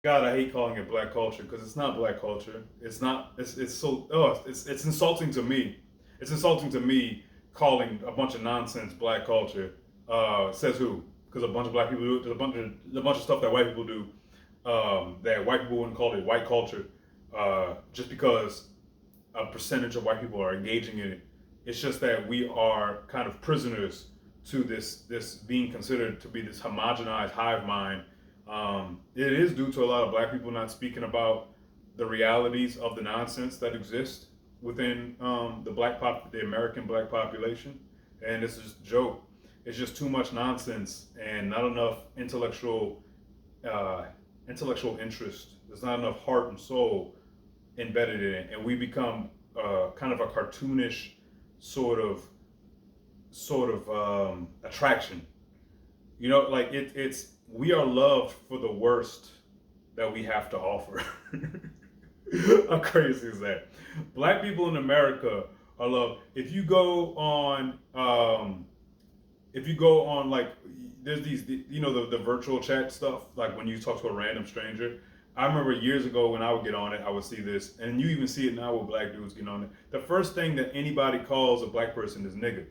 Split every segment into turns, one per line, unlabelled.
God, I hate calling it black culture because it's not black culture. It's not. It's so. Oh, it's insulting to me. It's insulting to me calling a bunch of nonsense black culture. Says who? Because a bunch of black people do it. There's a bunch of stuff that white people do. That white people wouldn't call it white culture. Just because a percentage of white people are engaging in it. It's just that we are kind of prisoners to this being considered to be this homogenized hive mind. It is due to a lot of black people not speaking about the realities of the nonsense that exists within the American black population, and it's just a joke. It's just too much nonsense and not enough uh, intellectual interest. There's not enough heart and soul embedded in it, and we become kind of a cartoonish sort of attraction. You know, like it's we are loved for the worst that we have to offer. How crazy is that? Black people in America are loved. If you go on like there's these the virtual chat stuff, like when you talk to a random stranger. I remember years ago when I would get on it, I would see this, and you even see it now with black dudes getting on it. The first thing that anybody calls a black person is nigga,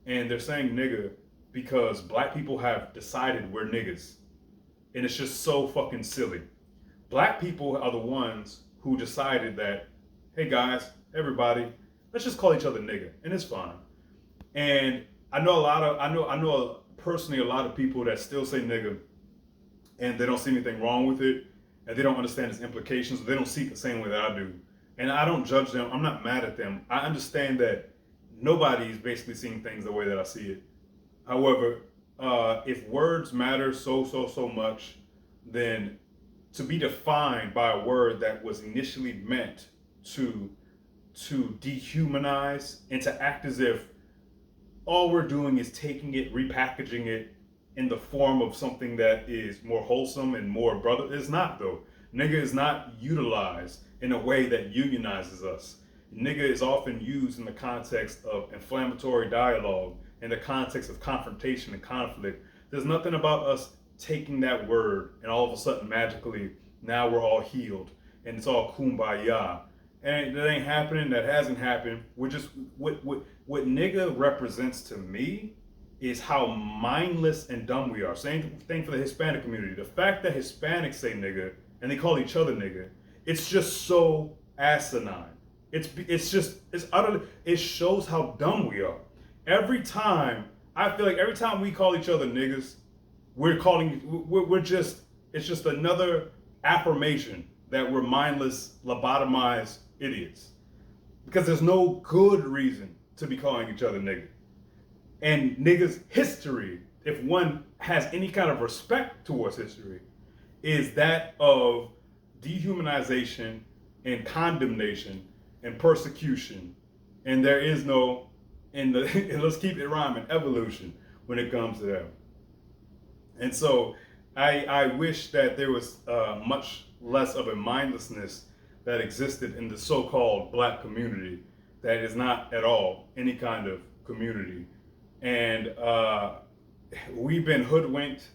and they're saying nigga because black people have decided we're niggas, and it's just so fucking silly. Black people are the ones who decided that, hey guys, everybody, let's just call each other nigga, and it's fine. And I know personally a lot of people that still say nigga, and they don't see anything wrong with it, and they don't understand its implications. They don't see it the same way that I do, and I don't judge them. I'm not mad at them. I understand that nobody is basically seeing things the way that I see it. However, if words matter so much, then to be defined by a word that was initially meant to dehumanize and to act as if all we're doing is taking it, repackaging it in the form of something that is more wholesome and more brother. It's not though. Nigga is not utilized in a way that unionizes us. Nigga is often used in the context of inflammatory dialogue, in the context of confrontation and conflict. There's nothing about us taking that word and all of a sudden magically now we're all healed and it's all kumbaya. And that ain't happening. That hasn't happened. We're just what nigga represents to me is how mindless and dumb we are. Same thing for the Hispanic community. The fact that Hispanics say nigga and they call each other nigga, it's just so asinine. It's utterly, it shows how dumb we are. Every time I feel like every time we call each other niggas, we're just it's just another affirmation that we're mindless, lobotomized idiots. Because there's no good reason to be calling each other nigga. And niggas' history, if one has any kind of respect towards history, is that of dehumanization and condemnation and persecution. And there is no, and let's keep it rhyming, evolution when it comes to that. And so I wish that there was much less of a mindlessness that existed in the so-called black community that is not at all any kind of community. And we've been hoodwinked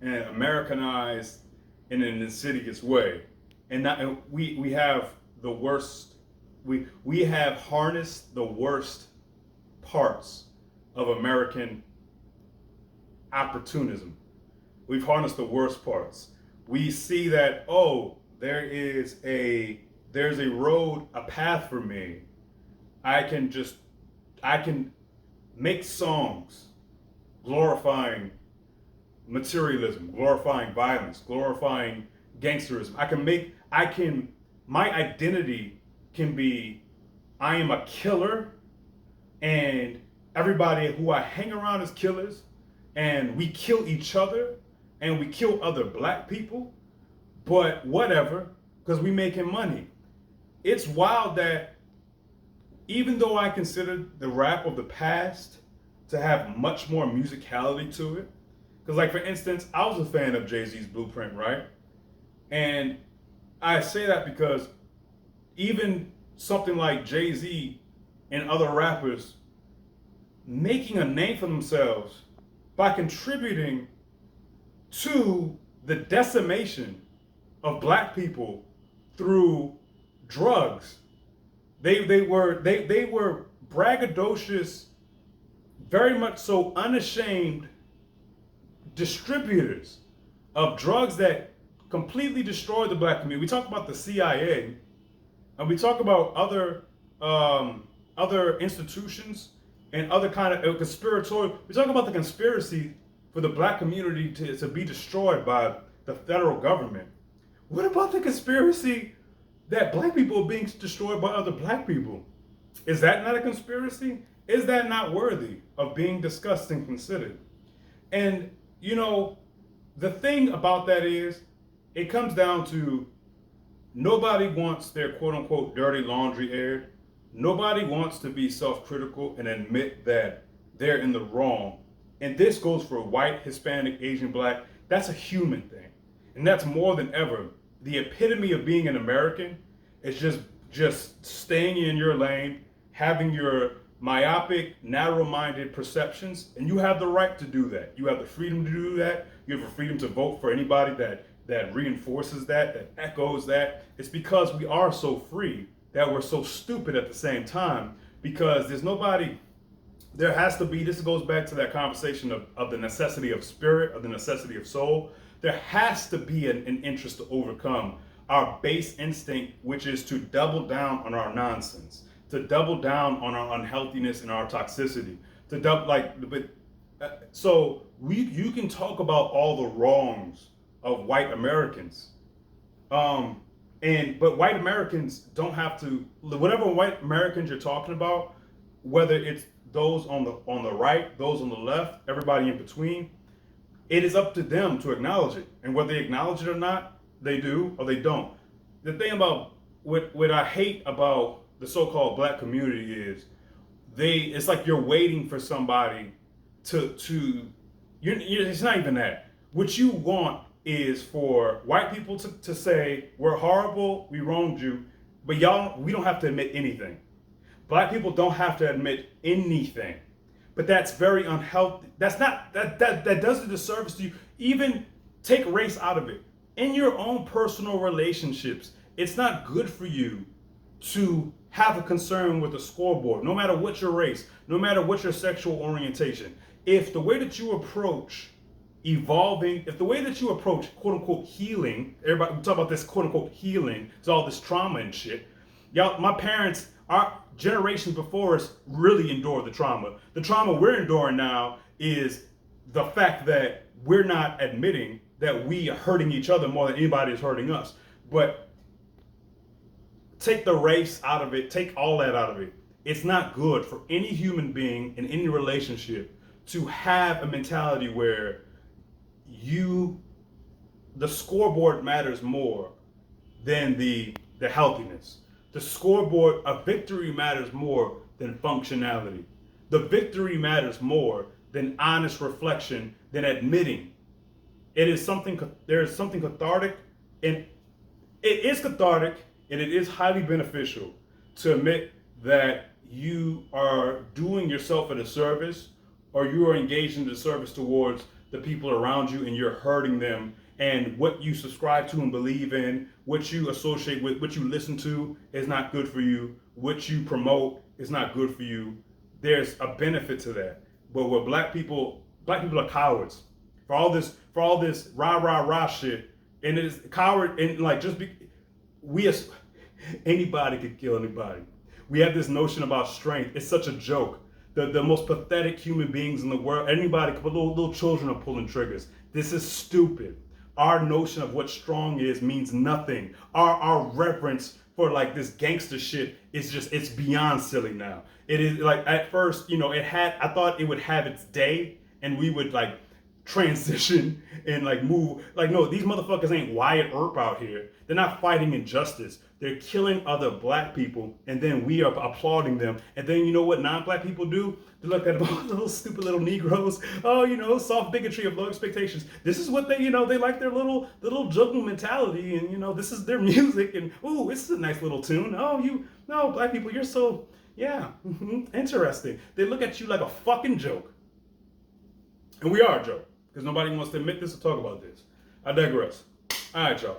and Americanized in an insidious way. And we have the worst, we have harnessed the worst parts of American opportunism. We've harnessed the worst parts. We see that, oh, there's a road, a path for me. I can make songs glorifying materialism, glorifying violence, glorifying gangsterism. My identity can be, I am a killer and everybody who I hang around is killers and we kill each other and we kill other black people, but whatever, because we making money. It's wild that even though I consider the rap of the past to have much more musicality to it, because like for instance, I was a fan of Jay-Z's Blueprint, right? And I say that because even something like Jay-Z and other rappers making a name for themselves by contributing to the decimation of black people through drugs. They were braggadocious, very much so unashamed distributors of drugs that completely destroyed the black community. We talk about the CIA, and we talk about other institutions and other kind of conspiratorial. We talk about the conspiracy for the black community to be destroyed by the federal government. What about the conspiracy that black people are being destroyed by other black people? Is that not a conspiracy? Is that not worthy of being discussed and considered? And, you know, the thing about that is, it comes down to nobody wants their quote unquote dirty laundry aired. Nobody wants to be self critical and admit that they're in the wrong. And this goes for white, Hispanic, Asian, black. That's a human thing. And that's more than ever. The epitome of being an American is just staying in your lane, having your myopic, narrow-minded perceptions, and you have the right to do that. You have the freedom to do that. You have the freedom to vote for anybody that reinforces that echoes that. It's because we are so free that we're so stupid at the same time, because there has to be, this goes back to that conversation of the necessity of spirit, of the necessity of soul. There has to be an interest to overcome our base instinct, which is to double down on our nonsense, to double down on our unhealthiness and our toxicity, so you can talk about all the wrongs of white Americans, but white Americans don't have to, whatever white Americans you're talking about, whether it's those on the right, those on the left, everybody in between, it is up to them to acknowledge it. And whether they acknowledge it or not, they do or they don't. The thing about what I hate about the so-called black community is it's like you're waiting for somebody it's not even that. What you want is for white people to say, we're horrible, we wronged you, but we don't have to admit anything. Black people don't have to admit anything. But that's very unhealthy. That does a disservice to you. Even take race out of it. In your own personal relationships, it's not good for you to have a concern with a scoreboard, no matter what your race, no matter what your sexual orientation. If the way that you approach evolving, if the way that you approach quote unquote healing, everybody we talk about this quote unquote healing, it's all this trauma and shit. Y'all, my parents, our generations before us really endured the trauma. The trauma we're enduring now is the fact that we're not admitting that we are hurting each other more than anybody is hurting us. But take the race out of it, take all that out of it. It's not good for any human being in any relationship to have a mentality where the scoreboard matters more than the healthiness. The scoreboard, a victory matters more than functionality. The victory matters more than honest reflection, than admitting. There is something cathartic, and it is cathartic, and it is highly beneficial to admit that you are doing yourself a disservice, or you are engaged in disservice towards the people around you, and you're hurting them. And what you subscribe to and believe in, what you associate with, what you listen to is not good for you. What you promote is not good for you. There's a benefit to that. But what black people are cowards. For all this rah shit, and it is coward, and like anybody could kill anybody. We have this notion about strength. It's such a joke. The most pathetic human beings in the world, anybody, little children are pulling triggers. This is stupid. Our notion of what strong is means nothing. Our reverence for like this gangster shit is it's beyond silly now. It is like, at first, I thought it would have its day and we would like transition and like move. Like, no, these motherfuckers ain't Wyatt Earp out here. They're not fighting injustice. They're killing other black people, and then we are applauding them. And then you know what non-black people do? They look at little stupid little Negroes. Oh, soft bigotry of low expectations. This is what they like their little juggle mentality, and this is their music. And ooh, this is a nice little tune. Oh, no, black people, you're so interesting. They look at you like a fucking joke, and we are a joke because nobody wants to admit this or talk about this. I digress. All right, y'all.